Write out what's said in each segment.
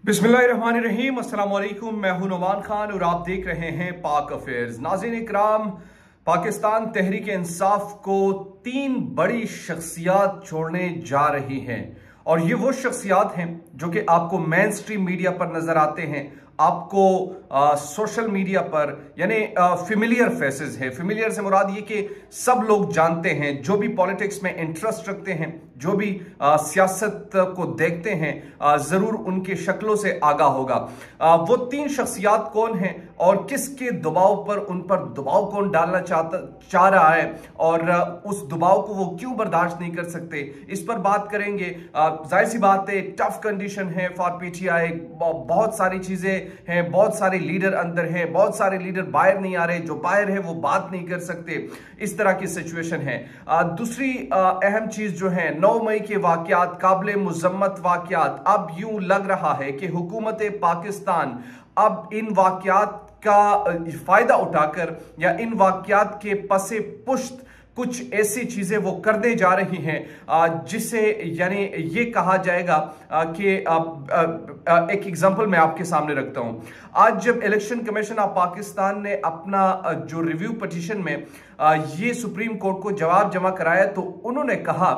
बिस्मिल्लाहिर्रहमानिर्रहीम, अस्सलाम वालेकुम। मैं हूं नुमान खान और आप देख रहे हैं पाक अफेयर्स। नाज़रीन इकराम, पाकिस्तान तहरीक इंसाफ को 3 बड़ी शख्सियात छोड़ने जा रही हैं और ये वो शख्सियात हैं जो कि आपको मेन स्ट्रीम मीडिया पर नजर आते हैं, आपको सोशल मीडिया पर यानी फेमिलियर फेसेस है। फेमिलियर से मुराद ये कि सब लोग जानते हैं, जो भी पॉलिटिक्स में इंटरेस्ट रखते हैं, जो भी सियासत को देखते हैं, जरूर उनके शक्लों से आगाह होगा। वो 3 शख्सियात कौन हैं और किसके दबाव पर, उन पर दबाव कौन डालना चाह रहा है और उस दबाव को वो क्यों बर्दाश्त नहीं कर सकते, इस पर बात करेंगे। जाहिर सी बात है, टफ कंडीशन है फॉर पीटीआई, बहुत सारी चीजें हैं, बहुत सारे लीडर अंदर हैं, बहुत सारे लीडर बाहर नहीं आ रहे, जो बाहर है वो बात नहीं कर सकते, इस तरह की सिचुएशन है। दूसरी अहम चीज जो है, 9 मई के वाकयात काबिल मुजम्मत वाकयात। अब यूं लग रहा है कि हुकूमत पाकिस्तान अब इन वाकयात का फायदा उठाकर या इन वाकयात के पसे पुश्त कुछ ऐसी चीजें वो करने जा रही हैं जिससे यानी ये कहा जाएगा कि एक एग्जांपल मैं आपके सामने रखता हूं। आज जब इलेक्शन कमीशन ऑफ पाकिस्तान ने अपना जो रिव्यू पिटीशन में ये सुप्रीम कोर्ट को जवाब जमा कराया, तो उन्होंने कहा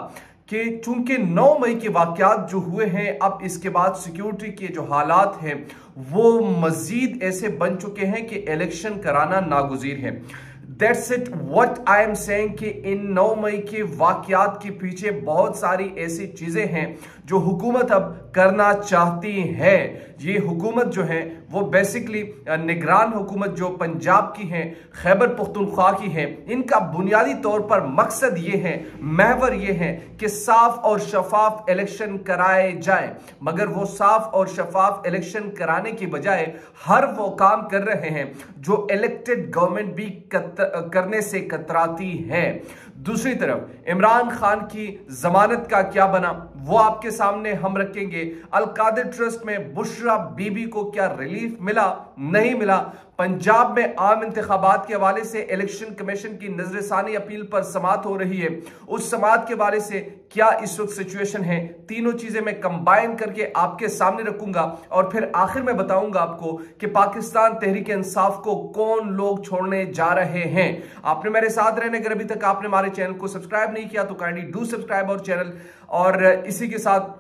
कि चूंकि 9 मई के वाकयात जो हुए हैं, अब इसके बाद सिक्योरिटी के जो हालात हैं वो मजीद ऐसे बन चुके हैं कि इलेक्शन कराना नागुज़ीर है। That's it, what I am saying कि इन 9 मई के वाकयात के पीछे बहुत सारी ऐसी चीजें हैं जो हुकूमत अब करना चाहती है। ये हुकूमत जो है वो बेसिकली निगरान हुकूमत जो पंजाब की है, खैबर पख्तूनख्वा की है, इनका बुनियादी तौर पर मकसद ये है, महवर ये है कि साफ और शफाफ इलेक्शन कराए जाए। मगर वो साफ और शफाफ इलेक्शन कराने की बजाय हर वो काम कर रहे हैं जो इलेक्टेड गवर्नमेंट भी करने से कतराती है। दूसरी तरफ इमरान खान की जमानत का क्या बना, वो आपके सामने हम रखेंगे। अल-कादिर ट्रस्ट में बुशरा बीबी को क्या रिलीफ मिला, नहीं मिला। पंजाब में आम इंतखाबात के हवाले से इलेक्शन कमीशन की नजरसानी अपील पर समाअत हो रही है, उस समाअत के हवाले से क्या इस वक्त सिचुएशन है। तीनों चीजें मैं कंबाइन करके आपके सामने रखूंगा और फिर आखिर में बताऊंगा आपको कि पाकिस्तान तहरीक इंसाफ को कौन लोग छोड़ने जा रहे हैं। आपने मेरे साथ रहने, अगर अभी तक आपने हमारे चैनल को सब्सक्राइब नहीं किया तो काइंडली डू सब्सक्राइब और चैनल, और इसी के साथ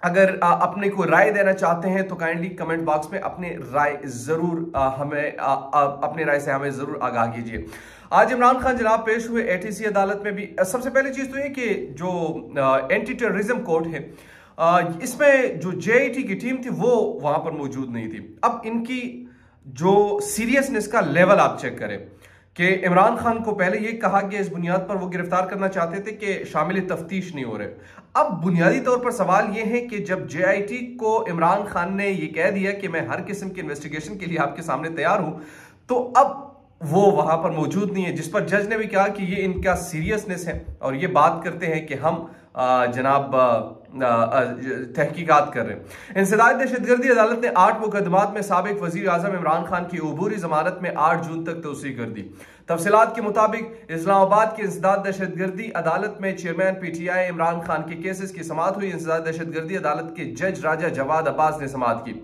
अगर अपने को राय देना चाहते हैं तो काइंडली कमेंट बॉक्स में अपनी राय जरूर अपनी राय से हमें जरूर आगाह कीजिए। आज इमरान खान जनाब पेश हुए एटीसी अदालत में भी। सबसे पहली चीज तो ये कि जो एंटी टेररिज्म कोर्ट है, इसमें जो जेआईटी की टीम थी वो वहां पर मौजूद नहीं थी। अब इनकी जो सीरियसनेस का लेवल आप चेक करें कि इमरान खान को पहले ये कहा गया इस बुनियाद पर वो गिरफ्तार करना चाहते थे कि शामिल तफ्तीश नहीं हो रहे। अब बुनियादी तौर पर सवाल ये है कि जब जेआईटी को इमरान खान ने ये कह दिया कि मैं हर किस्म की इन्वेस्टिगेशन के लिए आपके सामने तैयार हूं, तो अब वो वहां पर मौजूद नहीं है, जिस पर जज ने भी कहा कि ये इनका सीरियसनेस है और ये बात करते हैं कि हम जनाब तहकीकात कर रहे हैं। इंसदाद दहशतगर्दी अदालत ने 8 मुकदमात में साबिक वजीर आजम इमरान खान की अबूरी जमानत में 8 जून तक तोसी कर दी। तफसीलात के मुताबिक इस्लामाबाद की इंसदाद दहशतगर्दी अदालत में चेयरमैन पीटीआई इमरान खान के केसेस की समाअत हुई। इंसदाद दहशतगर्दी अदालत के जज राजा जवाद अब्बास ने समाअत की।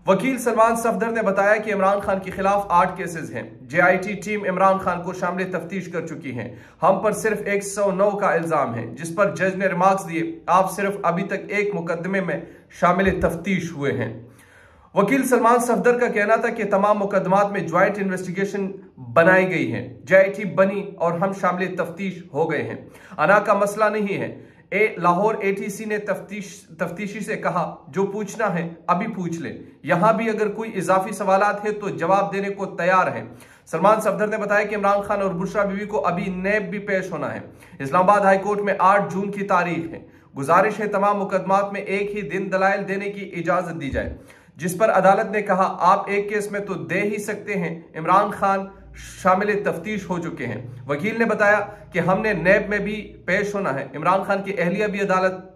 वकील सलमान सफदर ने बताया कि इमरान खान के खिलाफ 8 केसेस हैं। जेआईटी टीम इमरान खान को शामिल तफ्तीश कर चुकी है। हम पर सिर्फ 109 का इल्जाम है, जिस पर जज ने रिमार्क्स दिए, आप सिर्फ अभी तक 1 मुकदमे में शामिल तफ्तीश हुए हैं। वकील सलमान सफदर का कहना था कि तमाम मुकदमात में ज्वाइंट इन्वेस्टिगेशन बनाई गई है, जेआईटी बनी और हम शामिल तफ्तीश हो गए हैं। अना का मसला नहीं है। लाहौर एटीसी ने तफ्तीशी से कहा जो पूछना है अभी पूछ ले, यहां भी अगर कोई इजाफी सवालात है तो जवाब देने को तैयार है। सलमान सफदर ने बताया कि इमरान खान और बुशरा बीबी को अभी नैब भी पेश होना है। इस्लामाबाद हाई कोर्ट में 8 जून की तारीख है। गुजारिश है तमाम मुकदमात में एक ही दिन दलाइल देने की इजाजत दी जाए, जिस पर अदालत ने कहा आप एक केस में तो दे ही सकते हैं। इमरान खान शामिल तफ्तीश हो चुके हैं। वकील ने बताया कि हमने नैब में भी पेश होना है। इमरान खान की अहलिया भी अदालत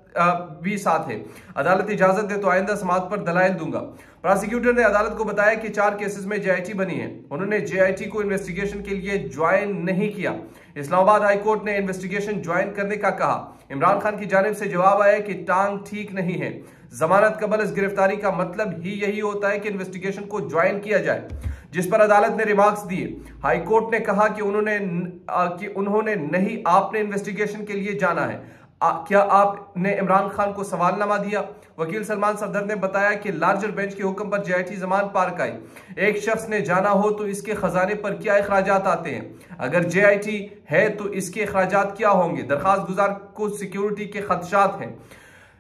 भी साथ है। अदालत इजाजत दे तो आइंदा समाअत पर दलाइल दूंगा। प्रोसिक्यूटर ने अदालत को बताया कि 4 केसेस में जेआईटी बनी है। उन्होंने जेआईटी को इन्वेस्टिगेशन के लिए ज्वाइन नहीं किया। इस्लामाबाद हाई कोर्ट ने इन्वेस्टिगेशन ज्वाइन करने का कहा। इमरान खान की जानिब से जवाब आया कि टांग ठीक नहीं है। जमानत कबल इस गिरफ्तारी का मतलब ही यही होता है कि इन्वेस्टिगेशन को ज्वाइन किया जाए, जिस पर अदालत ने रिमार्क्स दिए। हाईकोर्ट ने कहा कि उन्होंने नहीं, आपने इन्वेस्टिगेशन के लिए जाना है। क्या आपने इमरान खान को सवालनामा दिया? वकील सलमान सफदर ने बताया कि लार्जर बेंच के हुक्म पर JIT जमान पार्क आई। एक शख्स ने जाना हो तो इसके खजाने पर क्या अखराजात आते हैं? अगर JIT है तो इसके अखराजात क्या होंगे? दरखास्त गुजार को सिक्योरिटी के खदशात हैं।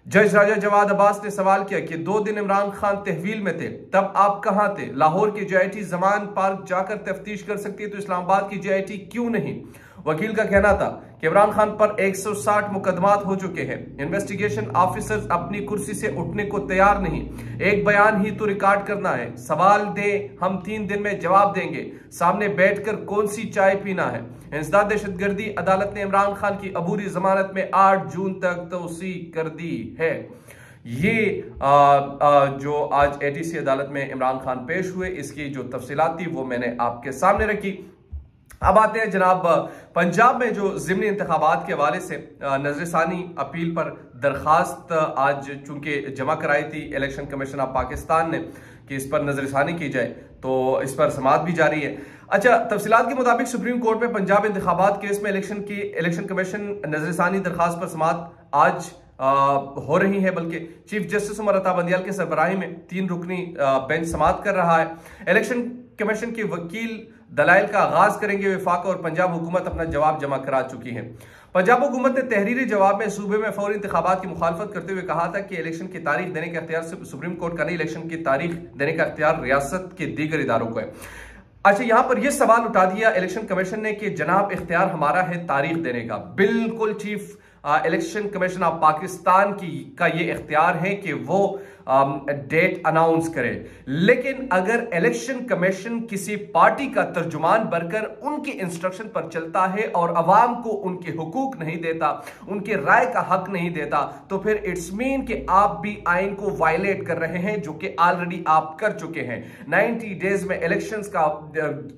जज राजा जवाद अब्बास ने सवाल किया कि 2 दिन इमरान खान तहवील में थे, तब आप कहां थे? लाहौर की JIT जमान पार्क जाकर तफ्तीश कर सकती है तो इस्लामाबाद की JIT क्यों नहीं? वकील का कहना था कि इमरान खान पर 160 मुकदमात हो चुके हैं। इन्वेस्टिगेशन ऑफिसर्स अपनी कुर्सी से उठने को तैयार नहीं, एक बयान ही तो रिकॉर्ड करना है। सवाल दे, हम 3 दिन में जवाब देंगे। सामने बैठकर कौन सी चाय पीना है? इंसदाद दहशतगर्दी अदालत ने इमरान खान की अबूरी जमानत में 8 जून तक तौसी कर दी है। ये जो आज ATC अदालत में इमरान खान पेश हुए, इसकी जो तफसीलात थी वो मैंने आपके सामने रखी। अब आते हैं जनाब पंजाब में जो ज़िमनी इंतखाबात के हवाले से नजरसानी अपील पर दरखास्त आज चूंकि जमा कराई थी इलेक्शन कमीशन ऑफ पाकिस्तान ने कि इस पर नजरसानी की जाए, तो इस पर समाअत भी जारी है। अच्छा, तफसीलात के मुताबिक सुप्रीम कोर्ट में पंजाब इंतखाबात केस में इलेक्शन कमीशन नजरसानी दरखास्त पर समाअत आज हो रही है, बल्कि चीफ जस्टिस उमर अता बंदियाल के सरबराही में 3 रुकनी बेंच समाअत कर रहा है। इलेक्शन कमीशन के वकील दलाइल का आगाज करेंगे। वफाक और पंजाब हुकूमत अपना जवाब जमा करा चुकी है। पंजाब हुकूमत ने तहरीरी जवाब में सूबे में फौरी इंतखाबात की मुखालफत करते हुए कहा था कि इलेक्शन की तारीख देने का इख्तियार सिर्फ सुप्रीम कोर्ट का नहीं, इलेक्शन की तारीख देने का इख्तियार रियासत के दीगर इदारों को है। अच्छा, यहां पर यह सवाल उठा दिया इलेक्शन कमीशन ने कि जनाब इख्तियार हमारा है तारीख देने का। बिल्कुल chief election commission of Pakistan का ये इख्तियार है कि वो डेट अनाउंस करे, लेकिन अगर इलेक्शन कमीशन किसी पार्टी का तर्जुमान बनकर उनके इंस्ट्रक्शन पर चलता है और अवाम को उनके हुकूक नहीं देता, उनके राय का हक नहीं देता, तो फिर इट्स मीन कि आप भी आइन को वायलेट कर रहे हैं, जो कि ऑलरेडी आप कर चुके हैं। 90 डेज में इलेक्शंस का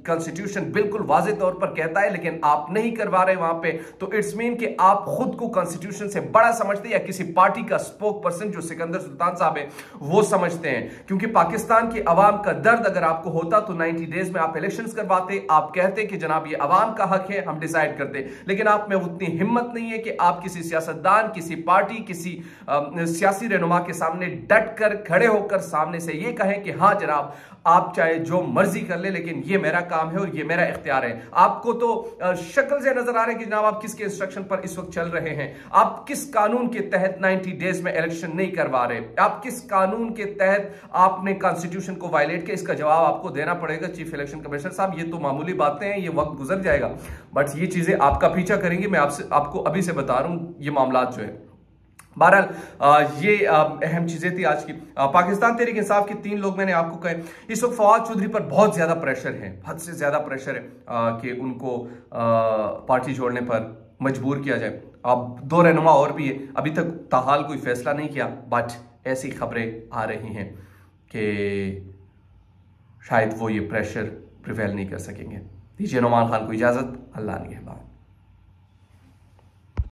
कॉन्स्टिट्यूशन बिल्कुल वाज़ेह तौर पर कहता है, लेकिन आप नहीं करवा रहे वहां पे, तो इट्स मीन कि आप खुद को कॉन्स्टिट्यूशन से बड़ा समझते हैं या किसी पार्टी का स्पोक पर्सन जो सिकंदर सुल्तान साहब है वो समझते हैं। क्योंकि पाकिस्तान की आवाम का दर्द अगर आपको होता तो 90 डेज में आप इलेक्शंस करवाते, आप कहते कि जनाब ये आवाम का हक है, हम डिसाइड करते। लेकिन आप में उतनी हिम्मत नहीं है कि आप किसी सियासतदान, किसी पार्टी, किसी सियासी रहनुमा के सामने डट कर खड़े होकर सामने से ये कहें कि हाँ जनाब आप चाहे जो मर्जी कर ले, लेकिन ये मेरा काम है और ये मेरा इख्तियार है। आपको तो शक्ल से नजर आ रहा है कि जनाब आप किसके इंस्ट्रक्शन पर इस वक्त चल रहे हैं, आप किस कानून के तहत 90 डेज में इलेक्शन नहीं करवा रहे, आप किस कानून के तहत आपने कॉन्स्टिट्यूशन को वायलेट किया, इसका जवाब आपको देना पड़ेगा चीफ इलेक्शन कमिश्नर साहब। ये तो मामूली बातें हैं, ये वक्त गुजर जाएगा, बट ये चीजें आपका पीछा करेंगी। मैं आपको अभी से बता रहा हूं ये मामला जो है। बहरहाल ये अहम चीजें थी आज की। पाकिस्तान तहरीक इंसाफ के 3 लोग मैंने आपको कहे। इस वक्त फवाद चौधरी पर बहुत ज्यादा प्रेशर है, हद से ज्यादा प्रेशर है कि उनको पार्टी छोड़ने पर मजबूर किया जाए। अब 2 रहनुमा और भी है, अभी तक ताहाल कोई फैसला नहीं किया, बट ऐसी खबरें आ रही हैं कि शायद वो ये प्रेशर प्रिवेल नहीं कर सकेंगे। दीजिए नुमान खान को इजाजत, अल्लाह निगहबान।